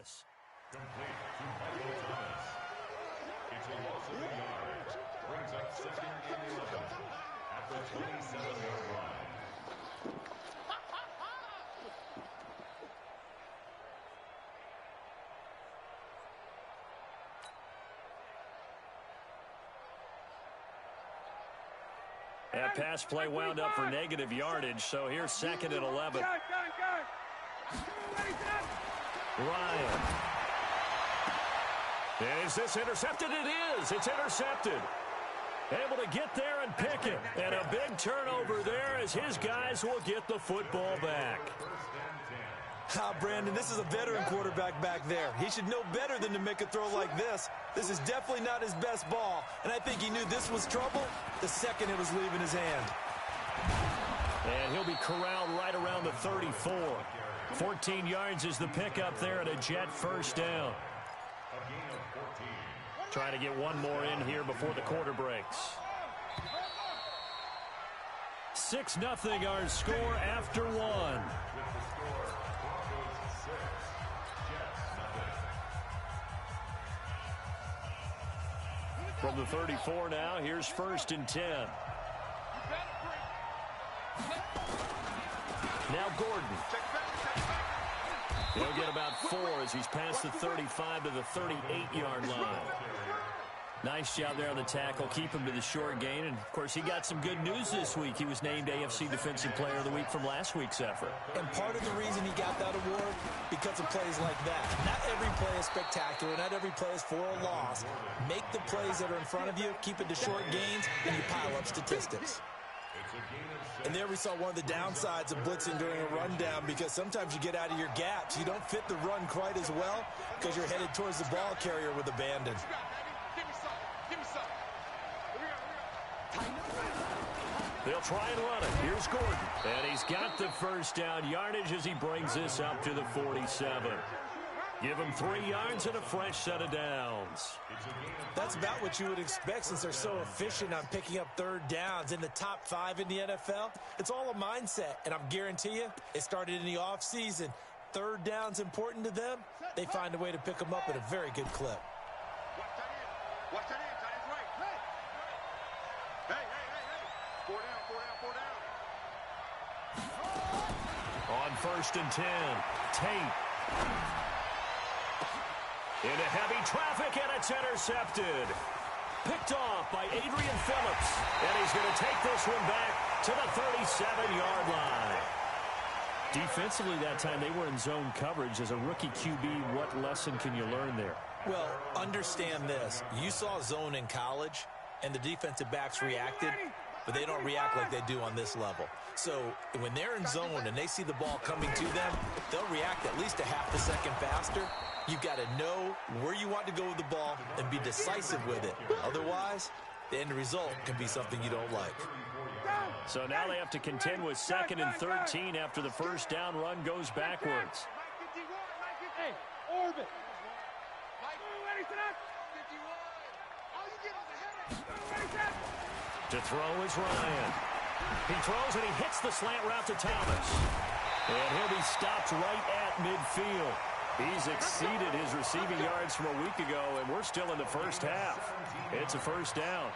Thomas. Complete to Michael Thomas. It's a loss of 8 yards. Brings up 2nd and 11 at the 27-yard line. That pass play wound up for negative yardage, so here's 2nd and 11. Ryan. And is this intercepted? It is. It's intercepted. Able to get there and pick it. And a big turnover there as his guys will get the football back. Brandon, this is a veteran quarterback back there. He should know better than to make a throw like this. This is definitely not his best ball, and I think he knew this was trouble the second it was leaving his hand. And he'll be corralled right around the 34. 14 yards is the pickup there and a Jet first down. Trying to get one more in here before the quarter breaks. 6-0 our score after one. From the 34 now, here's 1st and 10. Now Gordon. He'll get about 4 as he's past the 35 to the 38-yard line. Nice job there on the tackle. Keep him to the short gain. And, of course, he got some good news this week. He was named AFC Defensive Player of the Week from last week's effort. And part of the reason he got that award, because of plays like that. Not every play is spectacular. Not every play is for a loss. Make the plays that are in front of you, keep it to short gains, and you pile up statistics. And there we saw one of the downsides of blitzing during a rundown, because sometimes you get out of your gaps. You don't fit the run quite as well because you're headed towards the ball carrier with abandon. They'll try and run it. Here's Gordon. And he's got the first down yardage as he brings this up to the 47. Give him 3 yards and a fresh set of downs. That's about what you would expect since they're so efficient on picking up 3rd downs in the top 5 in the NFL. It's all a mindset, and I'm guarantee you it started in the offseason. 3rd down's important to them. They find a way to pick them up at a very good clip. Watch that in. Tight end's right. Hey. 4 down. On 1st and 10, Tate. Into heavy traffic, and it's intercepted. Picked off by Adrian Phillips. And he's going to take this one back to the 37-yard line. Defensively that time, they were in zone coverage. As a rookie QB, what lesson can you learn there? Well, understand this. You saw zone in college, and the defensive backs reacted, but they don't react like they do on this level. So when they're in zone and they see the ball coming to them, they'll react at least a half a second faster. You've got to know where you want to go with the ball and be decisive with it. Otherwise, the end result can be something you don't like. So now they have to contend with 2nd and 13 after the first down run goes backwards. Hey, orbit. To throw is Ryan. He throws and he hits the slant route to Thomas. And he'll be stopped right at midfield. He's exceeded his receiving yards from a week ago, and we're still in the first half. It's a first down.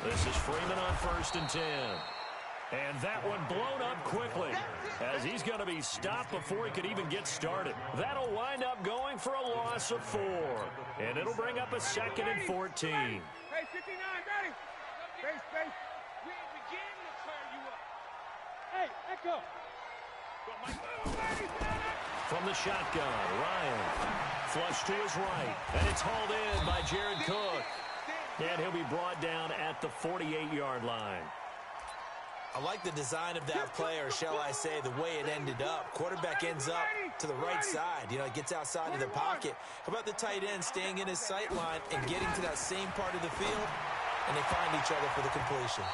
This is Freeman on 1st and 10. And that one blown up quickly as he's going to be stopped before he could even get started. That'll wind up going for a loss of 4. And it'll bring up a 2nd and 14. Hey, 59, got him. Space. We begin to clear you up. Hey, Echo. From the shotgun, Ryan. Flush to his right. And it's hauled in by Jared Cook. And he'll be brought down at the 48-yard line. I like the design of that play, or shall I say the way it ended up. Quarterback ends up to the right side. You know, he gets outside of the pocket. How about the tight end staying in his sight line and getting to that same part of the field? And they find each other for the completion.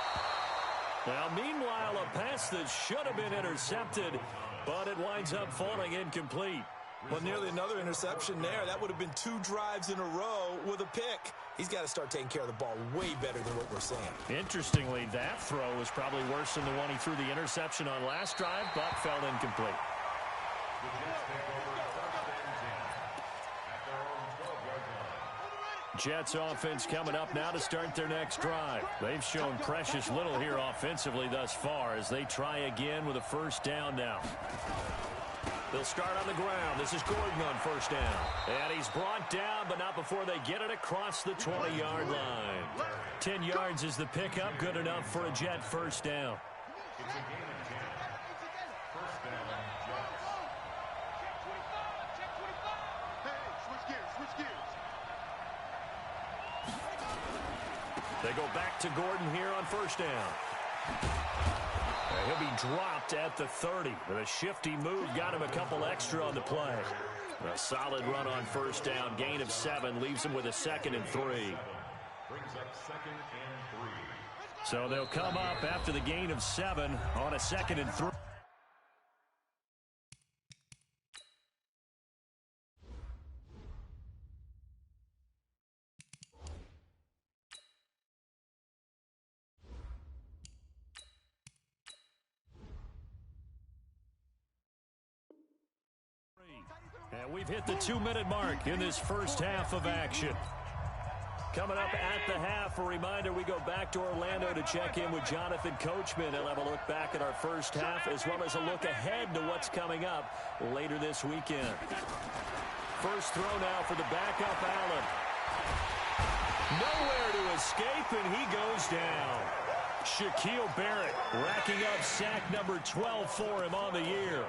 Now, meanwhile, a pass that should have been intercepted, but it winds up falling incomplete. Well, nearly another interception there. That would have been 2 drives in a row with a pick. He's got to start taking care of the ball way better than what we're seeing. Interestingly, that throw was probably worse than the one he threw the interception on last drive, but fell incomplete. The Jets take over 1st and 10 at their own 12-yard line. Jets offense coming up now to start their next drive. They've shown precious little here offensively thus far as they try again with a first down now. They'll start on the ground. This is Gordon on first down. And he's brought down, but not before they get it across the 20-yard line. 10 yards is the pickup. Good enough for a Jet first down. It's a gain of 10. First down, Jets. They go back to Gordon here on first down. He'll be dropped at the 30. With a shifty move, got him a couple extra on the play. A solid run on first down. Gain of 7 leaves him with a 2nd and 3. Brings up 2nd and 3. So they'll come up after the gain of 7 on a 2nd and 3. And we've hit the 2-minute mark in this first half of action. Coming up at the half, a reminder, we go back to Orlando to check in with Jonathan Coachman. He'll have a look back at our first half as well as a look ahead to what's coming up later this weekend. First throw now for the backup, Allen. Nowhere to escape, and he goes down. Shaquille Barrett racking up sack number 12 for him on the year.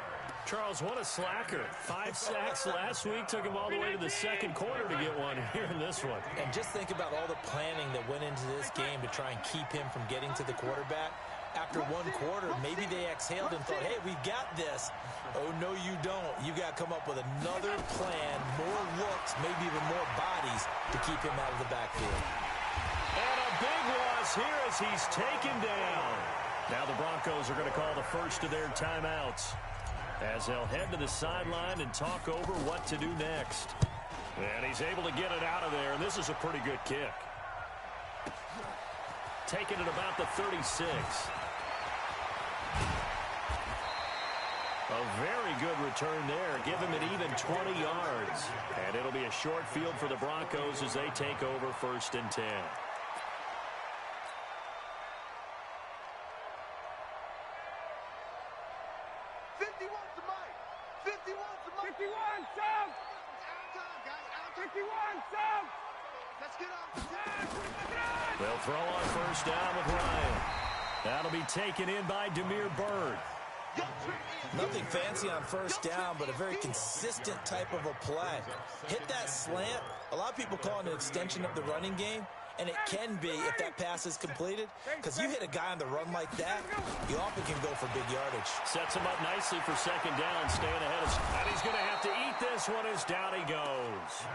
Charles, what a slacker. 5 sacks last week. Took him all the way to the second quarter to get one here in this one. And just think about all the planning that went into this game to try and keep him from getting to the quarterback. After one quarter, maybe they exhaled and thought, hey, we've got this. Oh, no, you don't. You got to come up with another plan, more looks, maybe even more bodies to keep him out of the backfield. And a big loss here as he's taken down. Now the Broncos are going to call the first of their timeouts, as they'll head to the sideline and talk over what to do next. And he's able to get it out of there, and this is a pretty good kick. Taking it about the 36. A very good return there. Give him an even 20 yards. And it'll be a short field for the Broncos as they take over 1st and 10. 51, Sam! Let's get up. They'll throw on first down with Ryan. That'll be taken in by Damiere Byrd. Nothing fancy on first down, but a very consistent type of a play. Hit that slant. A lot of people call it an extension of the running game, and it can be if that pass is completed, because you hit a guy on the run like that, you often can go for big yardage. Sets him up nicely for second down, staying ahead of, and he's going to have to eat this one as down he goes.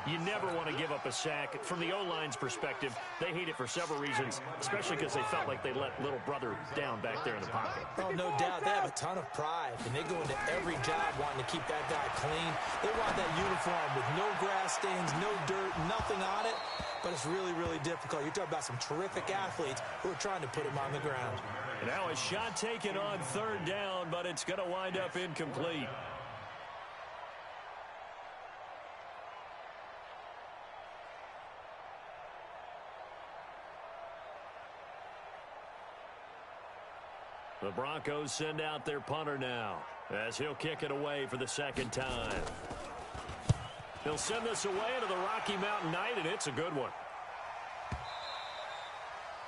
You never want to give up a sack. From the O-line's perspective, they hate it for several reasons, especially because they felt like they let little brother down back there in the pocket. Oh, no doubt. They have a ton of pride, and they go into every job wanting to keep that guy clean. They want that uniform with no grass stains, no dirt, nothing on it, but it's really, really difficult. You're talking about some terrific athletes who are trying to put him on the ground. Now a shot taken on third down, but it's going to wind up incomplete. The Broncos send out their punter now, as he'll kick it away for the second time. He'll send this away into the Rocky Mountain Night, and it's a good one.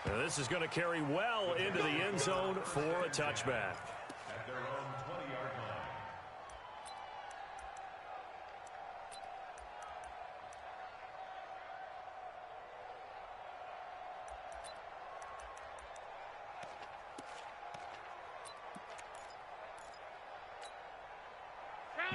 And this is going to carry well into the end zone for a touchback. At their own 20-yard line.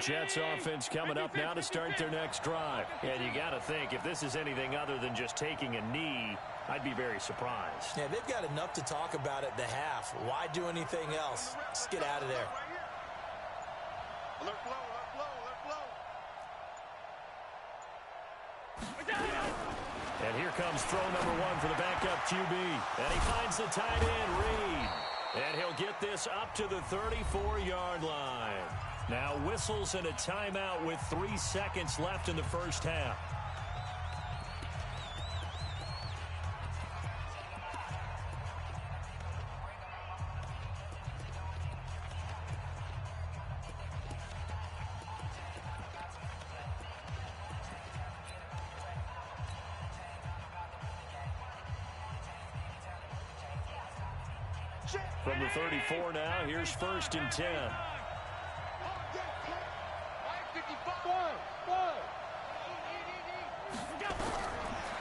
Jets offense coming up now to start their next drive. And you got to think, if this is anything other than just taking a knee, I'd be very surprised. Yeah, they've got enough to talk about at the half. Why do anything else? Just get out of there. Alert flow, alert flow, alert flow. And here comes throw number 1 for the backup QB. And he finds the tight end, Reed. And he'll get this up to the 34-yard line. Now whistles and a timeout with 3 seconds left in the first half. From the 34 now, here's 1st and 10.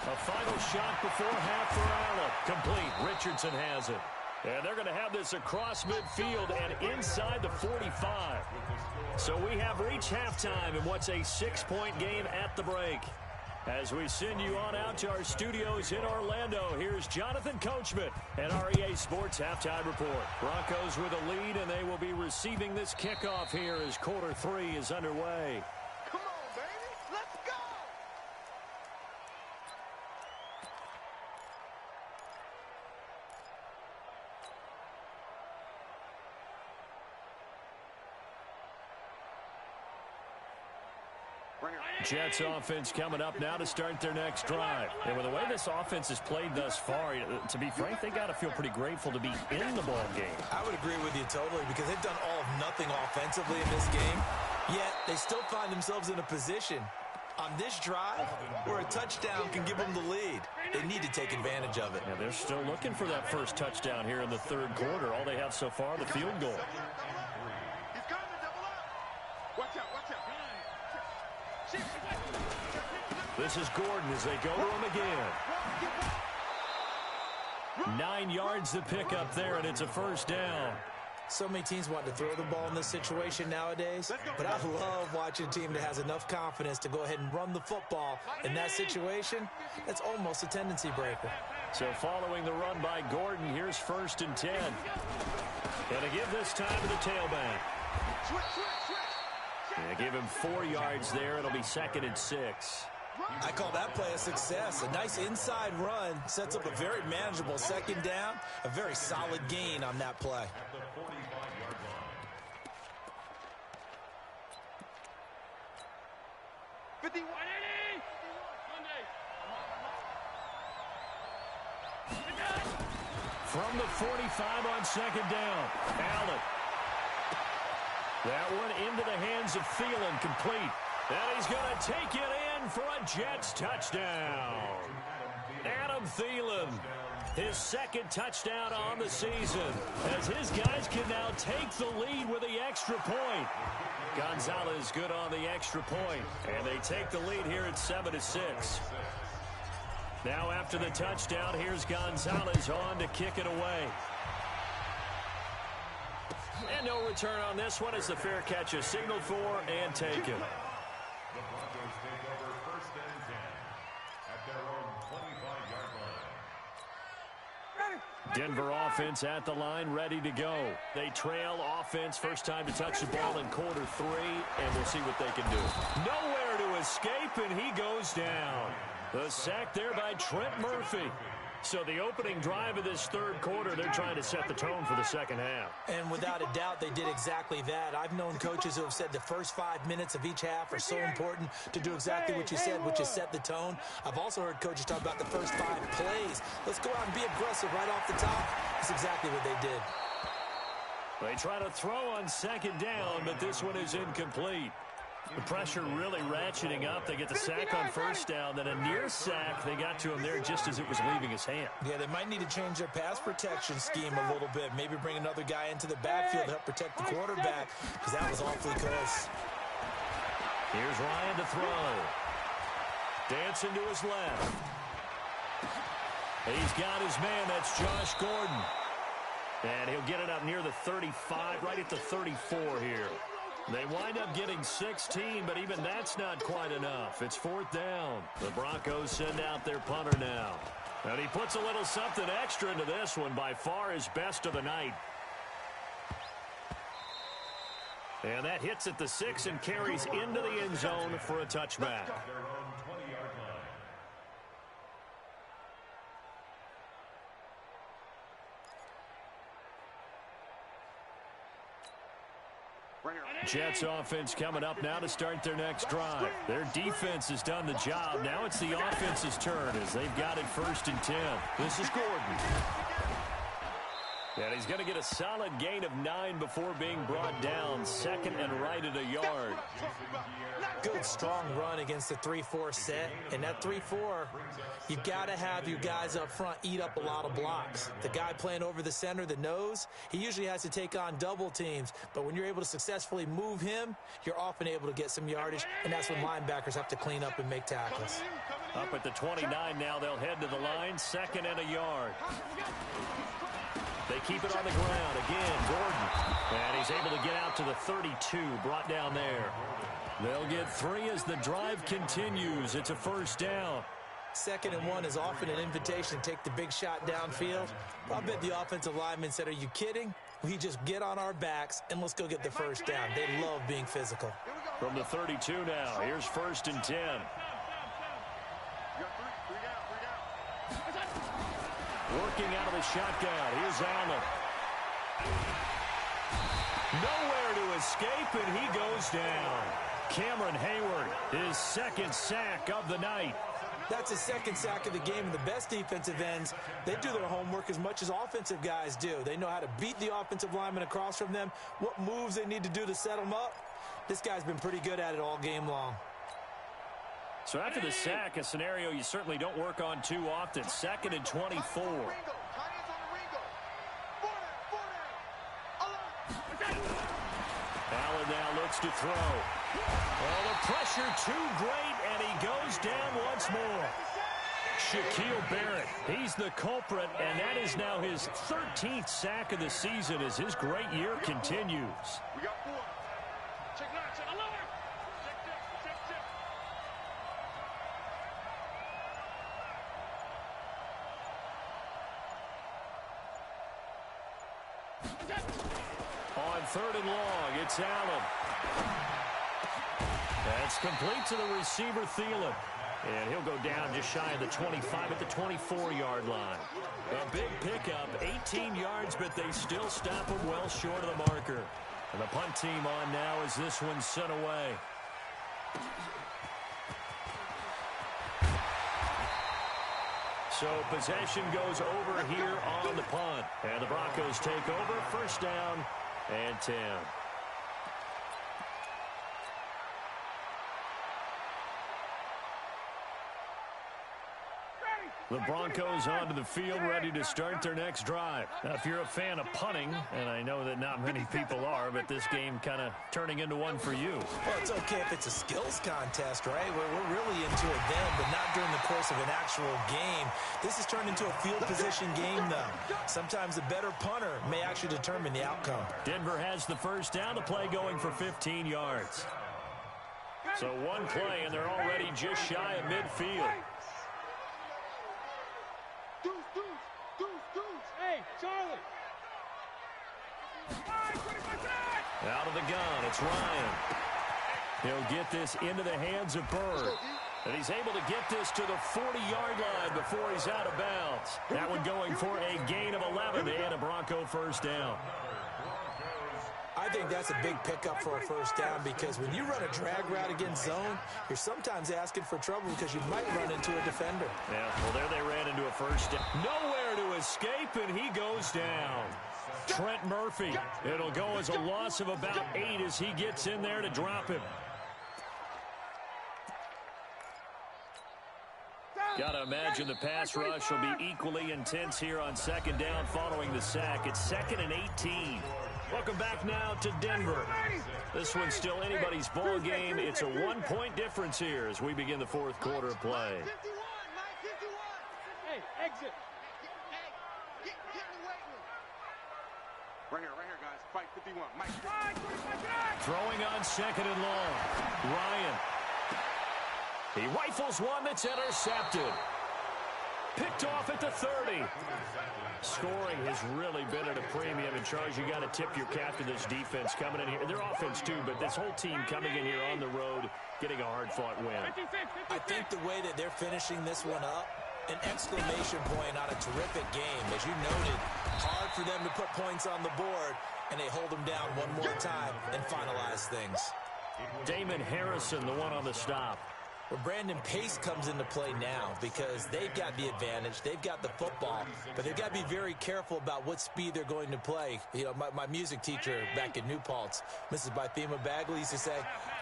A final shot before half for Allen. Complete. Richardson has it. And they're going to have this across midfield and inside the 45. So we have reached halftime in what's a 6-point game at the break. As we send you on out to our studios in Orlando, here's Jonathan Coachman and our EA Sports Halftime Report. Broncos with a lead, and they will be receiving this kickoff here as quarter 3 is underway. Come on, baby. Let's go. Jets offense coming up now to start their next drive. And with the way this offense has played thus far, to be frank, they got to feel pretty grateful to be in the ball game. I would agree with you totally because they've done all of nothing offensively in this game, yet they still find themselves in a position on this drive where a touchdown can give them the lead. They need to take advantage of it. Yeah, they're still looking for that first touchdown here in the 3rd quarter. All they have so far, the field goal. He's coming to double up. Watch out, watch out. This is Gordon as they go to him again. 9 yards to pick up there, and it's a 1st down. So many teams want to throw the ball in this situation nowadays, but I love watching a team that has enough confidence to go ahead and run the football. In that situation, that's almost a tendency breaker. So following the run by Gordon, here's 1st and 10. And to give this time to the tailback. Yeah, give him 4 yards there. It'll be 2nd and 6. I call that play a success. A nice inside run sets up a very manageable 2nd down. A very solid gain on that play. At the 45-yard line. 51. From the 45 on 2nd down, Allen. That one into the hands of Thielen, complete. And he's going to take it in for a Jets touchdown. Adam Thielen, his 2nd touchdown on the season, as his guys can now take the lead with the extra point. Gonzalez good on the extra point, and they take the lead here at 7-6. Now after the touchdown, here's Gonzalez on to kick it away. And no return on this one as the fair catch is signaled for and taken. The Broncos take over 1st and 10 at their own 25-yard line. Denver offense at the line, ready to go. They trail offense, first time to touch the ball in quarter 3, and we'll see what they can do. Nowhere to escape, and he goes down. The sack there by Trent Murphy. So the opening drive of this 3rd quarter, they're trying to set the tone for the 2nd half. And without a doubt, they did exactly that. I've known coaches who have said the first 5 minutes of each half are so important to do exactly what you said, which is set the tone. I've also heard coaches talk about the first 5 plays. Let's go out and be aggressive right off the top. That's exactly what they did. They try to throw on 2nd down, but this one is incomplete. The pressure really ratcheting up. They get the sack on 1st down, then a near sack. They got to him there just as it was leaving his hand. Yeah, they might need to change their pass protection scheme a little bit. Maybe bring another guy into the backfield to help protect the quarterback, because that was awfully close. Here's Ryan to throw. Dancing to his left. He's got his man. That's Josh Gordon. And he'll get it up near the 35, right at the 34 here. They wind up getting 16, but even that's not quite enough. It's 4th down. The Broncos send out their punter now. And he puts a little something extra into this one, by far his best of the night. And that hits at the 6 and carries into the end zone for a touchback. Jets offense coming up now to start their next drive. Their defense has done the job. Now it's the offense's turn as they've got it 1st and 10. This is Gordon. And he's going to get a solid gain of 9 before being brought down. 2nd and right at a yard. Good, strong run against the 3-4 set. And that 3-4, you've got to have your guys up front eat up a lot of blocks. The guy playing over the center, the nose, he usually has to take on double teams. But when you're able to successfully move him, you're often able to get some yardage. And that's when linebackers have to clean up and make tackles. Up at the 29 now, they'll head to the line. 2nd and a yard. They keep it on the ground. Again, Gordon. And he's able to get out to the 32, brought down there. They'll get 3 as the drive continues. It's a 1st down. 2nd and 1 is often an invitation to take the big shot downfield. I bet the offensive lineman said, are you kidding? We just get on our backs and let's go get the 1st down. They love being physical. From the 32 now, here's 1st and 10. Working out of the shotgun. Here's Allen. Nowhere to escape, and he goes down. Cameron Hayward, his 2nd sack of the night. That's his 2nd sack of the game, and the best defensive ends, they do their homework as much as offensive guys do. They know how to beat the offensive lineman across from them, what moves they need to do to set them up. This guy's been pretty good at it all game long. So after the sack, a scenario you certainly don't work on too often. 2nd and 24. Allen now looks to throw. Oh, the pressure too great, and he goes down once more. Shaquille Barrett, he's the culprit, and that is now his 13th sack of the season as his great year continues. We got 4. Check it out. Check it out. On 3rd and long, it's Allen. That's complete to the receiver, Thielen. And he'll go down just shy of the 25 at the 24-yard line. A big pickup, 18 yards, but they still stop him well short of the marker. And the punt team on now as this one's sent away. So possession goes over here on the punt. And the Broncos take over, 1st down and 10. The Broncos onto the field, ready to start their next drive. Now, if you're a fan of punting, and I know that not many people are, but this game kind of turning into one for you. Well, it's okay if it's a skills contest, right? We're really into it then, but not during the course of an actual game. This has turned into a field position game, though. Sometimes the better punter may actually determine the outcome. Denver has the 1st down, the play going for 15 yards. So one play, and they're already just shy of midfield. Hey, Charlie. Out of the gun, it's Ryan. He'll get this into the hands of Bird. And he's able to get this to the 40-yard line before he's out of bounds. That one going for a gain of 11 and a Bronco 1st down. I think that's a big pickup for a 1st down because when you run a drag route against zone, you're sometimes asking for trouble because you might run into a defender. Yeah, well, there they ran into a 1st down. Nowhere to escape, and he goes down. Trent Murphy. It'll go as a loss of about 8 as he gets in there to drop him. Got to imagine the pass rush will be equally intense here on 2nd down following the sack. It's 2nd and 18. Welcome back now to Denver. This one's still anybody's ball game. It's a 1-point difference here as we begin the 4th quarter of play. Hey, exit. Right here, guys. Fight 51. Mike. Throwing on 2nd and long. Ryan. He rifles one that's intercepted. Picked off at the 30. Scoring has really been at a premium. And, Charles, you got to tip your cap to this defense coming in here. Their offense, too, but this whole team coming in here on the road, getting a hard-fought win. I think the way that they're finishing this one up, an exclamation point on a terrific game. As you noted, hard for them to put points on the board. and they hold them down one more time and finalize things. Damon Harrison, the one on the stop. Well, Brandon, pace comes into play now because they've got the advantage. They've got the football, but they've got to be very careful about what speed they're going to play. You know, my music teacher back in New Paltz, Mrs. Bythema Bagley, used to say,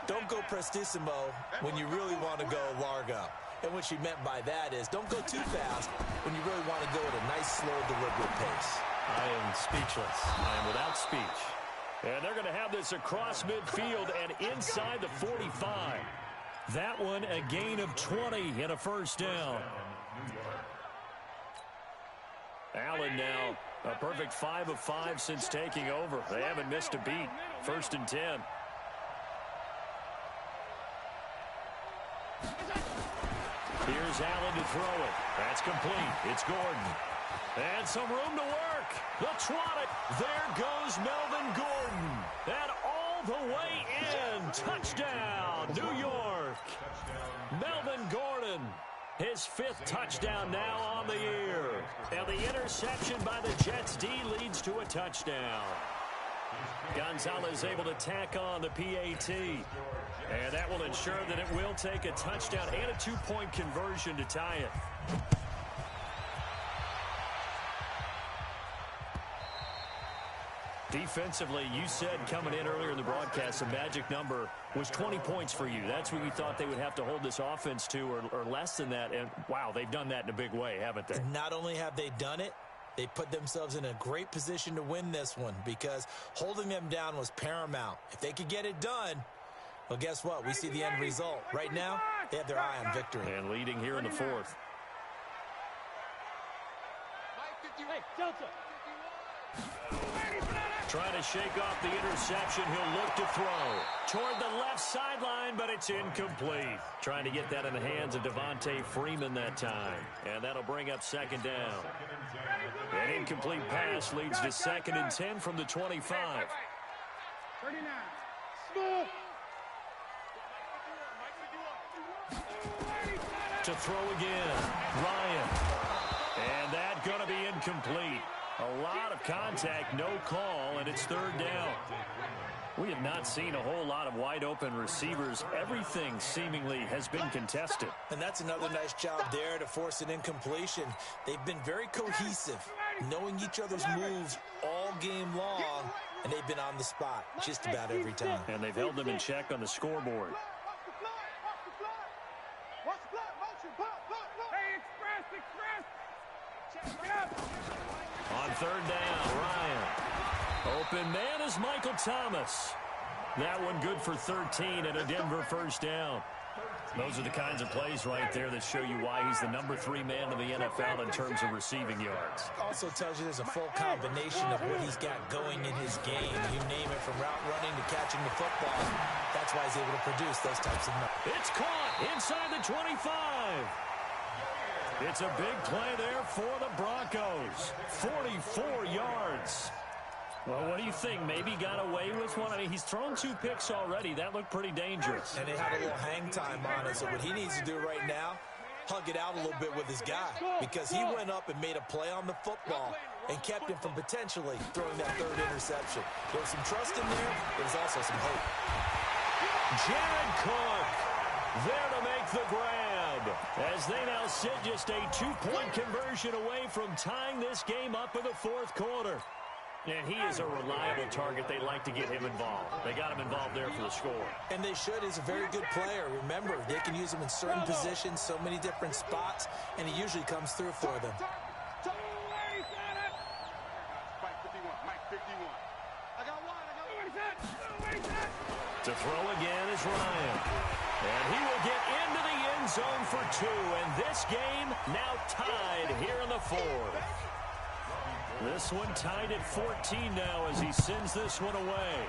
don't go prestissimo when you really want to go largo. And what she meant by that is don't go too fast when you really want to go at a nice, slow, deliberate pace. I am speechless. I am without speech. And they're going to have this across midfield and inside the 45. That one a gain of 20 and a first down. Allen now a perfect 5 of 5 since taking over. They haven't missed a beat. 1st and 10. Here's Allen to throw it. That's complete. It's Gordon. And some room to work. They'll trot it. There goes Melvin Gordon. And all the way in. Touchdown, New York. Melvin Gordon. His 5th touchdown now on the year. And the interception by the Jets D leads to a touchdown. Gonzalez able to tack on the PAT. And that will ensure that it will take a touchdown and a 2-point conversion to tie it. Defensively, you said coming in earlier in the broadcast, the magic number was 20 points for you. That's what you thought they would have to hold this offense to, or less than that. And, wow, they've done that in a big way, haven't they? And not only have they done it, they put themselves in a great position to win this one because holding them down was paramount. If they could get it done, well, guess what? We see the end result. Right now, they have their eye on victory. And leading here in the 4th. Hey, Delta. Trying to shake off the interception. He'll look to throw toward the left sideline, but it's incomplete. Trying to get that in the hands of Devontae Freeman that time. And that'll bring up 2nd down. An incomplete pass leads to 2nd and 10 from the 25. 39. Smooth. To throw again. Ryan. And that going to be incomplete. A lot of contact, no call, and it's 3rd down. We have not seen a whole lot of wide-open receivers. Everything seemingly has been contested. And that's another nice job there to force an incompletion. They've been very cohesive, knowing each other's moves all game long, and they've been on the spot just about every time. And they've held them in check on the scoreboard. On 3rd down, Ryan. Open man is Michael Thomas. That one good for 13 and a Denver 1st down. Those are the kinds of plays right there that show you why he's the number 3 man in the NFL in terms of receiving yards. Also tells you there's a full combination of what he's got going in his game. You name it, from route running to catching the football. That's why he's able to produce those types of numbers. It's caught inside the 25. It's a big play there for the Broncos. 44 yards. Well, what do you think? Maybe got away with one? I mean, he's thrown 2 picks already. That looked pretty dangerous. And they had a little hang time on it. So what he needs to do right now, hug it out a little bit with his guy. Because he went up and made a play on the football and kept him from potentially throwing that 3rd interception. There was some trust in there. There was also some hope. Jared Cook there to make the grab. As they now sit just a 2-point conversion away from tying this game up in the 4th quarter. And he is a reliable target. They like to get him involved. They got him involved there for the score. And they should. He's a very good player. Remember, they can use him in certain positions, so many different spots, and he usually comes through for them. To throw again is Ryan. And he will get into the end zone for 2. And this game now tied here in the 4th. This one tied at 14 now as he sends this one away.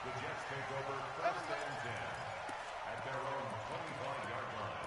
The Jets take over 1st and 10 at their own 25-yard line.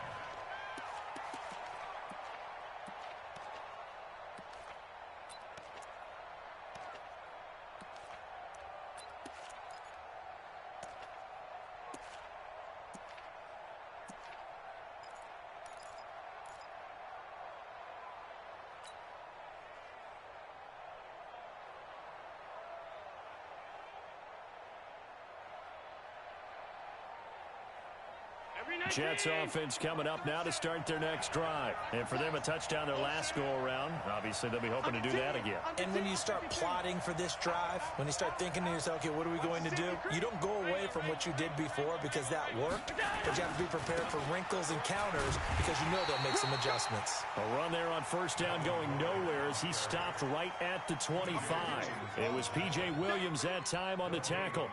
Jets offense coming up now to start their next drive. And for them, a touchdown their last go-around. Obviously, they'll be hoping to do that again. And when you start plotting for this drive, when you start thinking to yourself, okay, what are we going to do? You don't go away from what you did before because that worked, but you have to be prepared for wrinkles and counters because you know they'll make some adjustments. A run there on first down going nowhere as he stopped right at the 25. It was P.J. Williams that time on the tackle.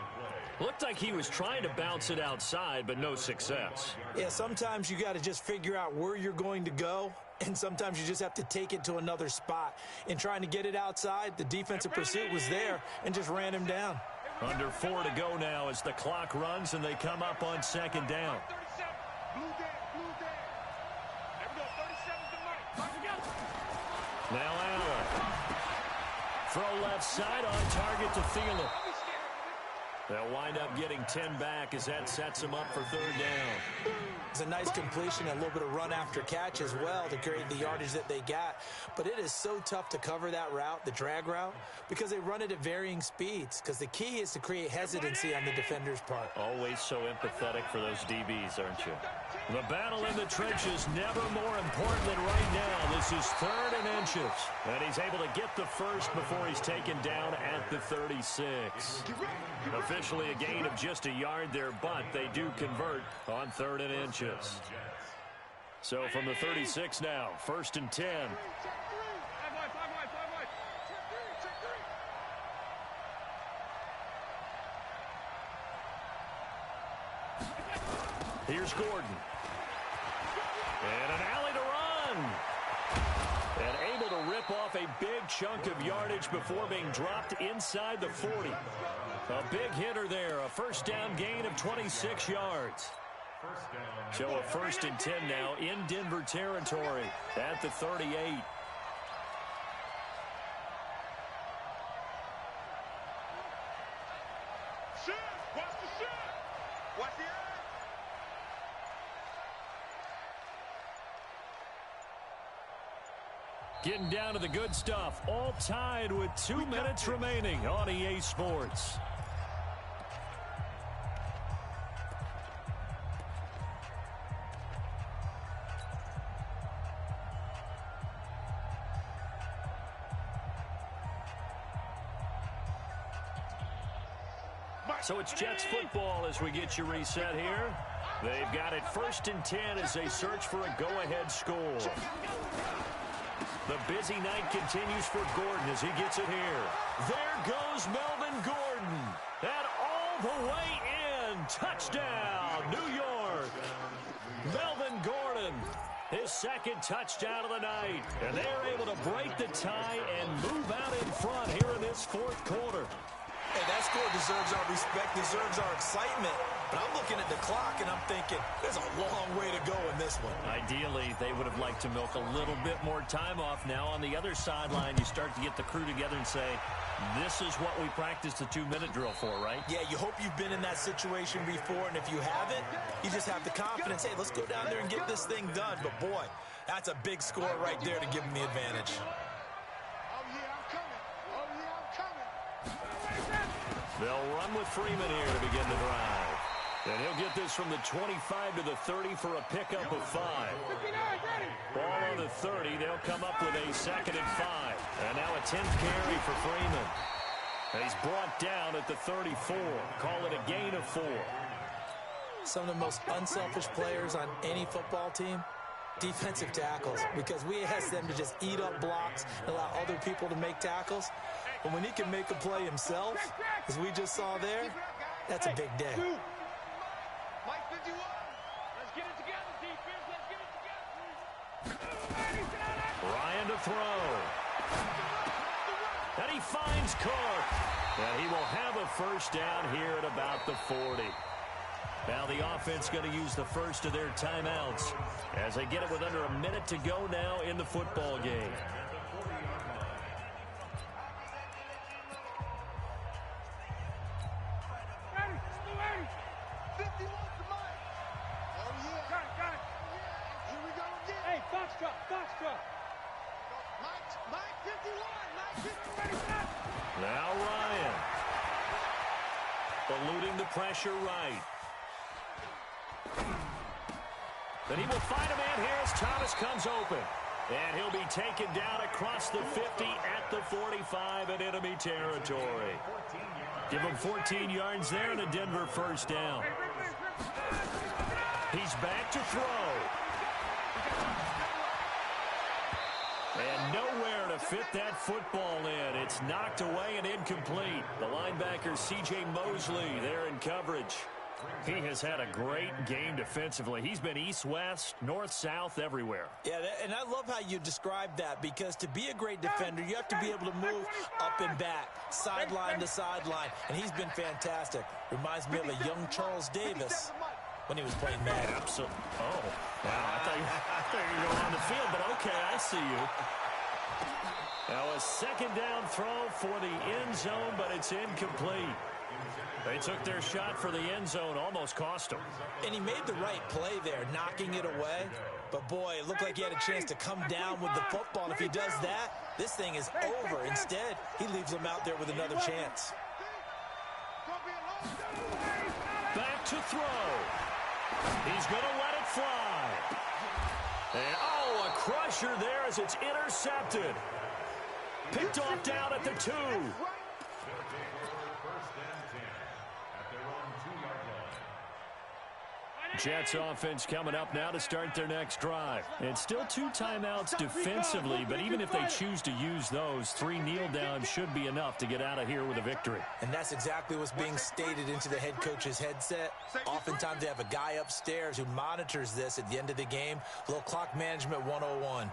Looked like he was trying to bounce it outside, but no success. Yeah, sometimes you got to just figure out where you're going to go, and sometimes you just have to take it to another spot. In trying to get it outside, the defensive pursuit was there and just ran him down. Under 4 to go now as the clock runs and they come up on second down. Now Allen. Throw left side on target to Thielen. They'll wind up getting 10 back as that sets them up for third down. It's a nice completion and a little bit of run after catch as well to create the yardage that they got. But it is so tough to cover that route, the drag route, because they run it at varying speeds. Because the key is to create hesitancy on the defender's part. Always so empathetic for those DBs, aren't you? The battle in the trenches never more important than right now. This is 3rd and inches. And he's able to get the first before he's taken down at the 36. Officially a gain of just a yard there, but they do convert on 3rd and inches. So from the 36 now, 1st and 10. Here's Gordon. And an alley to run. And able to rip off a big chunk of yardage before being dropped inside the 40. A big hitter there, a first down gain of 26 yards. So a 1st and 10 now in Denver territory at the 38. Getting down to the good stuff, all tied with 2 minutes remaining on EA Sports. So it's Jets football as we get you reset here. They've got it 1st and 10 as they search for a go-ahead score. The busy night continues for Gordon as he gets it here. There goes Melvin Gordon. And all the way in. Touchdown, New York. Melvin Gordon, his 2nd touchdown of the night. And they're able to break the tie and move out in front here in this 4th quarter. Hey, that score deserves our respect, deserves our excitement. But I'm looking at the clock, and I'm thinking, there's a long way to go in this one. Ideally, they would have liked to milk a little bit more time off. Now, on the other sideline, you start to get the crew together and say, this is what we practiced the 2-minute drill for, right? Yeah, you hope you've been in that situation before, and if you haven't, you just have the confidence, hey, let's go down there and get this thing done. But, boy, that's a big score right there to give them the advantage. They'll run with Freeman here to begin the drive. And he'll get this from the 25 to the 30 for a pickup of 5. Ball on the 30. They'll come up with a 2nd and 5. And now a 10th carry for Freeman. He's brought down at the 34. Call it a gain of 4. Some of the most unselfish players on any football team, defensive tackles, because we ask them to just eat up blocks and allow other people to make tackles. But when he can make a play himself, as we just saw there, that's a big day. Mike 51. Let's get it together, defense. Let's get it together. Ryan to throw. And he finds Cook. And he will have a first down here at about the 40. Now the offense going to use the first of their timeouts as they get it with under a minute to go now in the football game. Now Ryan. Eluding the pressure right. And he will find a man here as Thomas comes open. And he'll be taken down across the 50 at the 45 in enemy territory. Give him 14 yards there and a Denver first down. He's back to throw. And nowhere to fit that football in. It's knocked away and incomplete. The linebacker, C.J. Mosley, there in coverage. He has had a great game defensively. He's been east-west, north-south, everywhere. Yeah, and I love how you described that, because to be a great defender, you have to be able to move up and back, sideline to sideline, and he's been fantastic. Reminds me of a young Charles Davis when he was playing Madden. Absolutely. Oh, wow. I thought you were going on the field, but okay, I see you. Now a second down throw for the end zone, but it's incomplete. They took their shot for the end zone, almost cost them. And he made the right play there, knocking it away. But, boy, it looked like he had a chance to come down with the football. And if he does that, this thing is over. Instead, he leaves him out there with another chance. Back to throw. He's going to let it fly. And, oh, a crusher there as it's intercepted. Picked off down at the 2. Jets offense coming up now to start their next drive. And still 2 timeouts defensively, but even if they choose to use those, 3 kneel downs should be enough to get out of here with a victory. And that's exactly what's being stated into the head coach's headset. Oftentimes they have a guy upstairs who monitors this at the end of the game. A little clock management 101.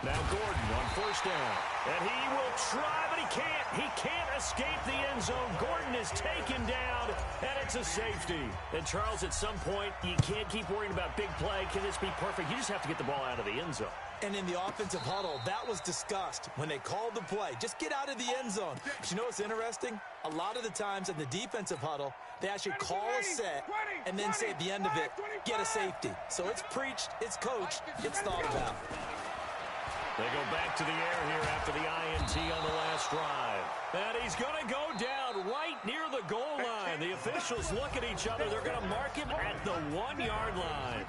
Now Gordon on first down. And he will try, but he can't. He can't escape the end zone. Gordon is taken down, and it's a safety. And, Charles, at some point, you can't keep worrying about big play. Can this be perfect? You just have to get the ball out of the end zone. And in the offensive huddle, that was discussed when they called the play. Just get out of the end zone. But you know what's interesting? A lot of the times in the defensive huddle, they actually call a set and then say at the end of it, get a safety. So it's preached, it's coached, it's thought about. They go back to the air here after the INT on the last drive. And he's going to go down right near the goal line. The officials look at each other. They're going to mark him at the 1-yard line.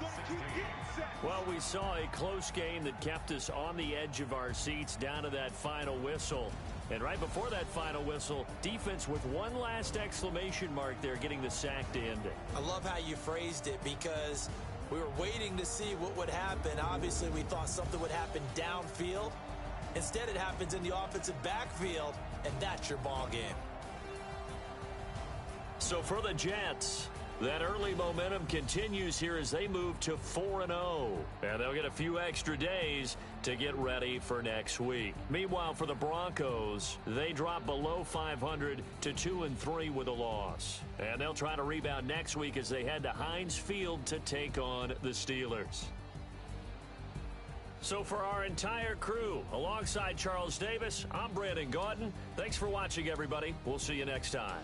Well, we saw a close game that kept us on the edge of our seats down to that final whistle. And right before that final whistle, defense with one last exclamation mark there, getting the sack to end it. I love how you phrased it, because we were waiting to see what would happen. Obviously, we thought something would happen downfield. Instead, it happens in the offensive backfield, and that's your ball game. So for the Jets, that early momentum continues here as they move to 4-0. And they'll get a few extra days to get ready for next week. Meanwhile, for the Broncos, they drop below 500 to 2-3 with a loss. And they'll try to rebound next week as they head to Heinz Field to take on the Steelers. So for our entire crew, alongside Charles Davis, I'm Brandon Gaudin. Thanks for watching, everybody. We'll see you next time.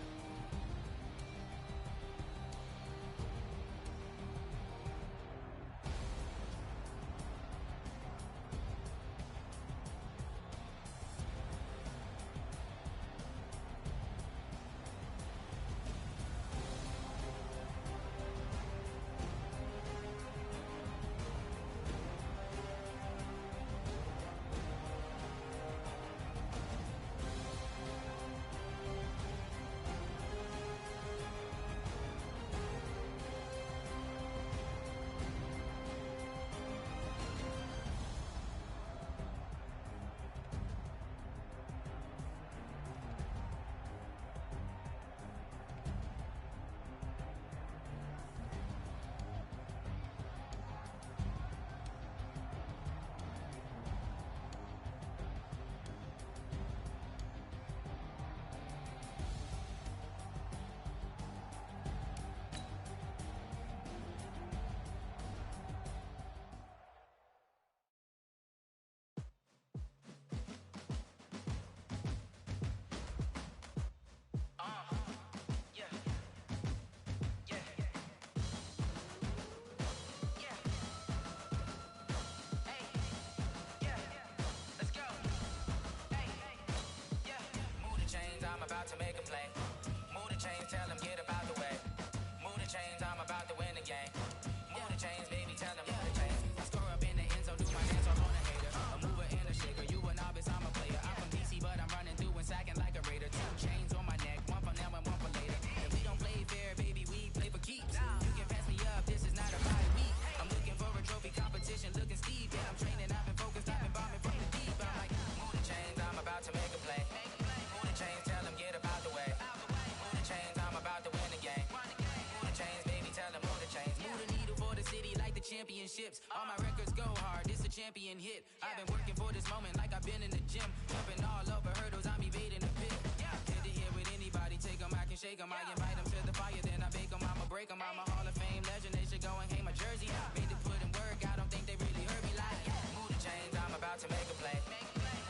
championships. All my records go hard, this a champion hit. I've been working for this moment like I've been in the gym. Jumping all over hurdles, I'm evading the pit. Head to head with anybody, take them, I can shake them. I invite them to the fire, then I bake them, I'ma break them. I'm a Hall of Fame legend, they should go and hang my jersey. Made to put in work, I don't think they really heard me like. Move the chains, I'm about to make a play.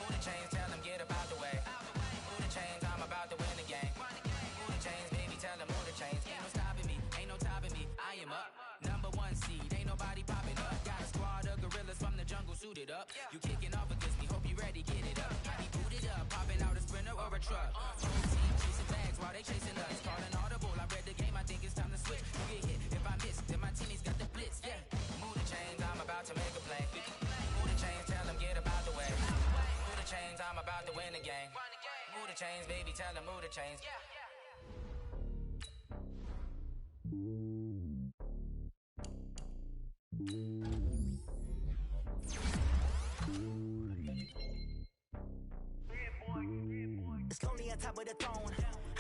Move the chains, tell them get up out the way. Move the chains, I'm about to win the game. Move the chains, baby, tell them move the chains. Ain't no stopping me, ain't no topping me, I am up. Number one seed, ain't nobody popping up. Got a squad of gorillas from the jungle suited up. You kicking off against me, hope you ready, get it up. I be booted up, popping out a sprinter or a truck. Whole team chasing flags while they chasing us. Calling audible, I read the game, I think it's time to switch. You get hit, if I miss, then my teammates got the blitz, yeah. Move the chains, I'm about to make a play. Move the chains, tell them get up out the way. Move the chains, I'm about to win the game. Move the chains, baby, tell them move the chains. It's lonely on top of the throne.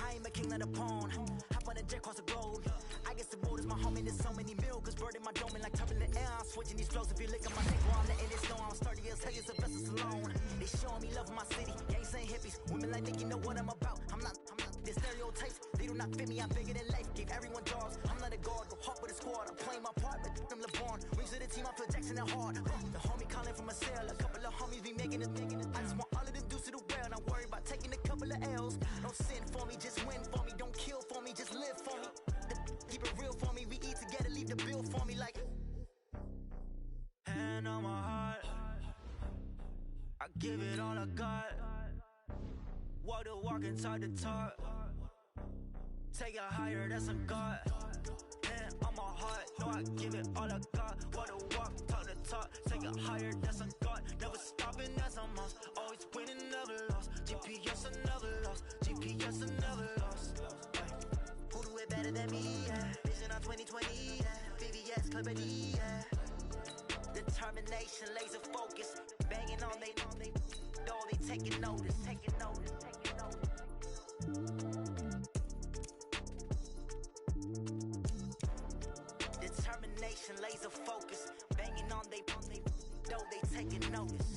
I am a king of the pawn. Hop on a jet across the globe. I guess the road is my home and there's so many milkers burning my dome like turbulent air. I'm switching these flows. If you look at my neck, well, I'm letting it snow. I'm sturdy as hell as a vessel alone. They showing me love in my city. Gangs ain't hippies. Women like Nick, you know what I'm about. I'm not the stereotypes. They do not fit me. I'm bigger than life. Gave everyone jobs. I'm not a guard. Go hard with a squad. I'm playing my part, but I'm LeBron. Rings to the team. I feel Jackson and hard. The homie calling from a cell. A couple of homies be making it. I just want all of them dudes to the well. Not worry about taking a couple of L's. Don't sin for me, just win for me. Don't kill for me, just live for me. Keep it real for me. We eat together, leave the bill for me like. Hand on my heart, I give it all I got. Walk the walk and talk the talk. Take it higher, that's a God. Hand on my heart, no, I give it all I got. Walk the walk, talk the talk. Take it higher, that's a God. Never stopping, that's a must. Always winning, never lost. GPS, I never lost. GPS, I never lost. Who do it better than me? Yeah. Vision on 2020. Yeah. VVS, Clarity. Yeah. Determination, laser focus. Banging on they door, they taking notice. Taking notice. Taking notice. Determination, laser focus. Banging on they door, they taking notice.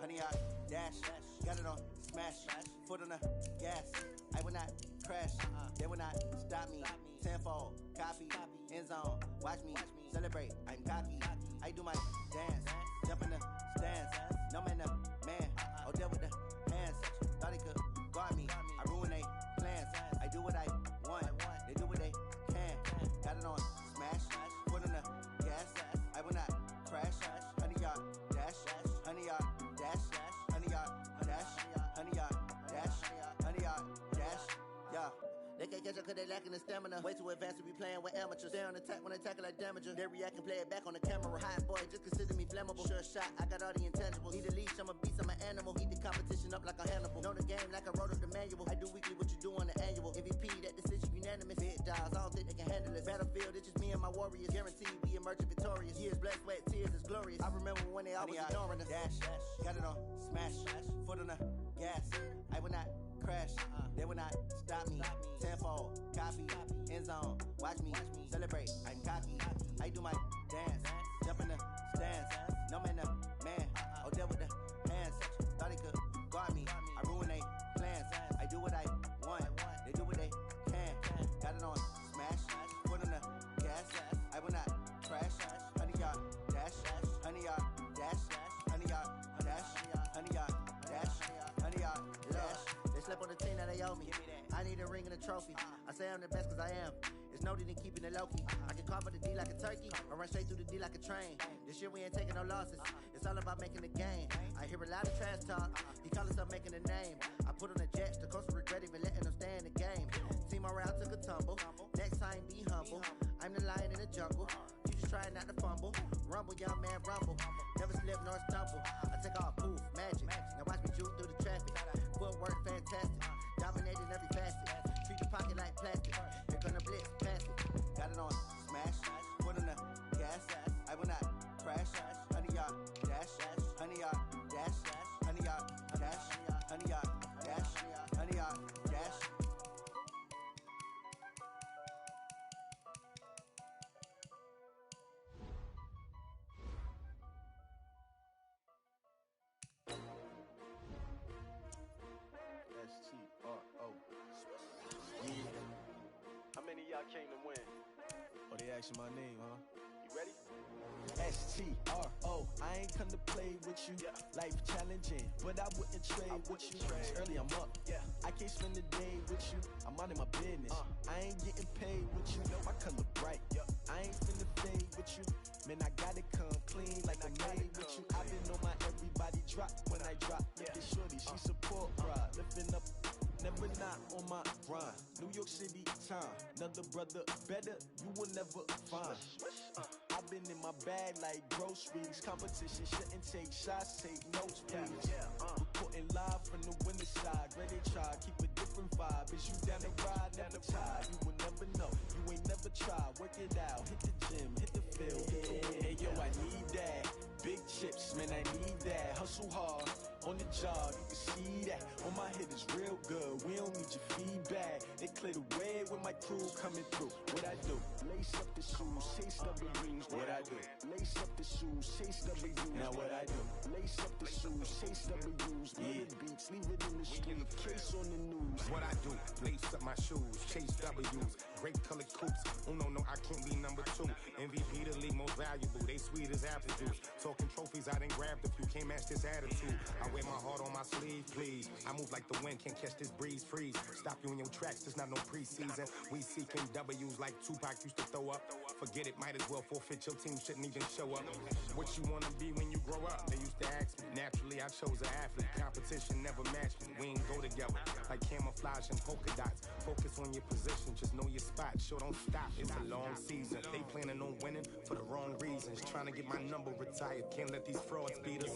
Honey, I dash, got it on smash, foot on the gas. I will not crash, they will not stop me. Tenfold, copy, end zone, watch me celebrate. I'm cocky, I do my dance, jump in the stands. No man, the man, oh deal with the hands. Thought he could guard me, I ruin they plans. I do what I want, they do what they can. Got it on smash, foot on the gas. I will not crash, honey, y'all dash, honey, y'all dash, honey, y'all dash, honey, y'all dash, honey, y'all dash, yeah. They can't catch up cause they lacking the stamina. Way too advanced to be playing with amateurs. Stay on attack when they tackle like damager. They react and play it back on the camera. Hot boy, just consider me flammable. Sure shot, I got all the intangibles. Need a leash, I'm a beast, I'm an animal. Heat the competition up like a Hannibal. Know the game like I wrote up the manual. I do weekly what you do on the annual. MVP, that decision unanimous. Big dials, I don't think they can handle it. Battlefield, it's just me and my warriors. Guaranteed we emerging victorious. Years, blood, sweat, tears, is glorious. I remember when they always ignoring us. Dash, got it on smash, foot on the gas. I will not crash, they will not stop me. Tenfold, copy, end zone, watch me celebrate. I'm cocky, I do my dance, jump in the stands. No man, the man, oh deal with the hands. Thought he could guard me, I ruin they plans. I do what I want, they do what they can. Got it on smash, foot on the gas. I will not crash, honey, y'all dash, honey, y'all dash, honey, y'all dash, honey, y'all dash, honey, y'all dash. They slept on the team that they owe me. I need a ring and a trophy. I say I'm the best cause I am. It's no need in keeping it low-key. I can cover the D like a turkey or run straight through the D like a train. This year we ain't taking no losses. It's all about making the game. I hear a lot of trash talk. He call himself making a name. I put on the Jets. The coach will regret even letting them stay in the game. Team around took a tumble. Next time be humble. I'm the lion in the jungle. You just try not to fumble. Rumble, young man, rumble. Never slip nor stumble. I take off, poof, magic. Now watch me juke through the traffic. Footwork fantastic. Dominating every facet. Treat the pocket like plastic. You're gonna blitz, pass it. Got it on smash, foot on the gas. I will not crash. Honey, y'all dash, honey, y'all dash. many of y'all came to win. Oh, they asking my name, huh? You ready? STRO, I ain't come to play with you. Life challenging, but I wouldn't trade with you. It's early, I'm up. I can't spend the day with you. I'm out of my business. I ain't getting paid with you. Know my color bright. I ain't finna fade with you. Man, I gotta come clean like I made with you. I been on my everybody drop when I drop. Look at shorty, she support ride. Lifting up, never not on my grind. New York City time, another brother better, you will never find. I've been in my bag like groceries. Competition shouldn't take shots, take notes, please. Reporting live from the winter side. Ready to try, keep a different vibe. Is you down the ride, never tired. You will never know, you ain't never tried. Work it out, hit the gym, hit the field. Hey yo, I need that. Big chips, man, I need that. Hustle hard, on the job, you can see that. On my head is real good, we don't need your feedback. They clear the way with my crew coming through. What I do? Lace up the shoes, chase W's. What I do? Lace up the shoes, chase W's. Now what I do? Lace up the shoes, chase W's. Yeah, beats, leave it in the street, case on the news. What I do? Lace up my shoes, chase W's. Great colored coops. Oh no, I can't be number 2. MVP the league most valuable. They sweet as apple juice. Talking trophies, I done grabbed a few. Can't match this attitude. I wear my heart on my sleeve, please. I move like the wind, can't catch this breeze, freeze. Stop you in your tracks, there's not no preseason. We seeking W's like Tupac used to throw up. Forget it, might as well forfeit. Your team shouldn't even show up. What you wanna be when you grow up? They used to ask me. Naturally, I chose an athlete. Competition never matched me. We ain't go together like camouflage and polka dots. Focus on your position, just know your spot. Sure, don't stop. It's a long season. They planning on winning for the wrong reasons. Trying to get my number retired. Can't let these frauds beat us.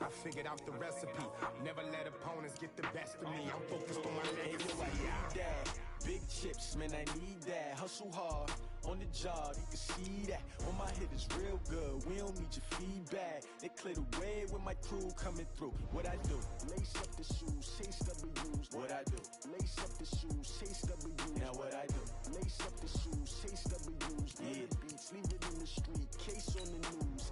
I figured out the recipe. Never let opponents get the best of me. I'm focused on my legacy. I need that. Big chips, man, I need that. Hustle hard, on the job, you can see that. On my head is real good, we don't need your feedback. They clear the way with my crew coming through. What I do? Lace up the shoes, chase W's. What I do? Lace up the shoes, chase W's. Now what I do? Lace up the shoes, chase W's. Yeah, beats, leave it in the street, case on the news.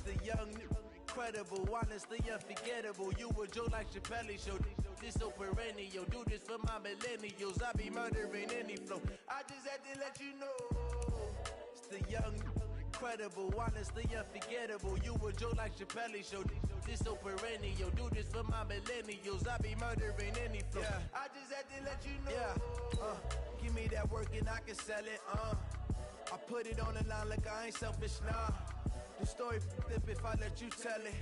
The young, incredible, honestly unforgettable. You a Joe like Chappelle show. This so perennial. Do this for my millennials. I be murdering any flow. I just had to let you know. It's the young, incredible, honestly unforgettable. You a Joe like Chappelle show. This so perennial. Do this for my millennials. I be murdering any flow. I just had to let you know. Give me that work and I can sell it. I put it on the line like I ain't selfish, nah. The story flip if I let you tell it.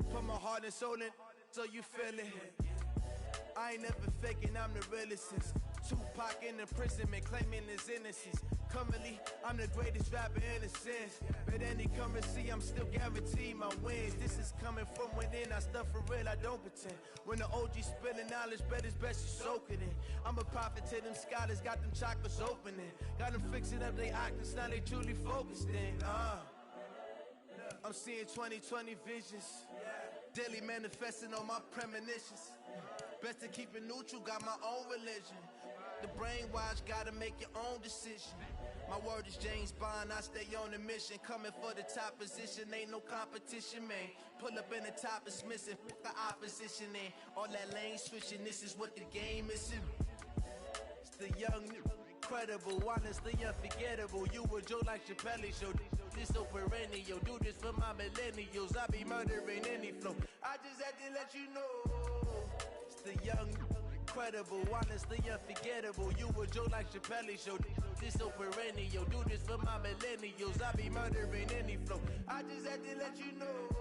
Put my heart and soul in so you feel it. I ain't never faking, I'm the realest since Tupac in imprisonment, claiming his innocence. Currently, I'm the greatest rapper in a sense. But any currency, I'm still guaranteed my wins. This is coming from within, I stuff for real, I don't pretend. When the OG spilling knowledge, bet it's best you soak it in. I'm a prophet to them scholars, got them chakras opening. Got them fixing up their octaves, now they truly focused in. I'm seeing 2020 visions. Daily manifesting on my premonitions. Best to keep it neutral, got my own religion. The brainwash, gotta make your own decision. My word is James Bond, I stay on a mission. Coming for the top position, ain't no competition, man. Pull up in the top, it's missing, fuck the opposition, and all that lane switching, this is what the game is. It's the young, incredible, honestly unforgettable. You a Joe like Chappelle show. This so perennial. Do this for my millennials. I be murdering any flow. I just had to let you know. It's the young, incredible, honestly unforgettable. You a Joe like Chappelle show. This so perennial. Do this for my millennials. I be murdering any flow. I just had to let you know.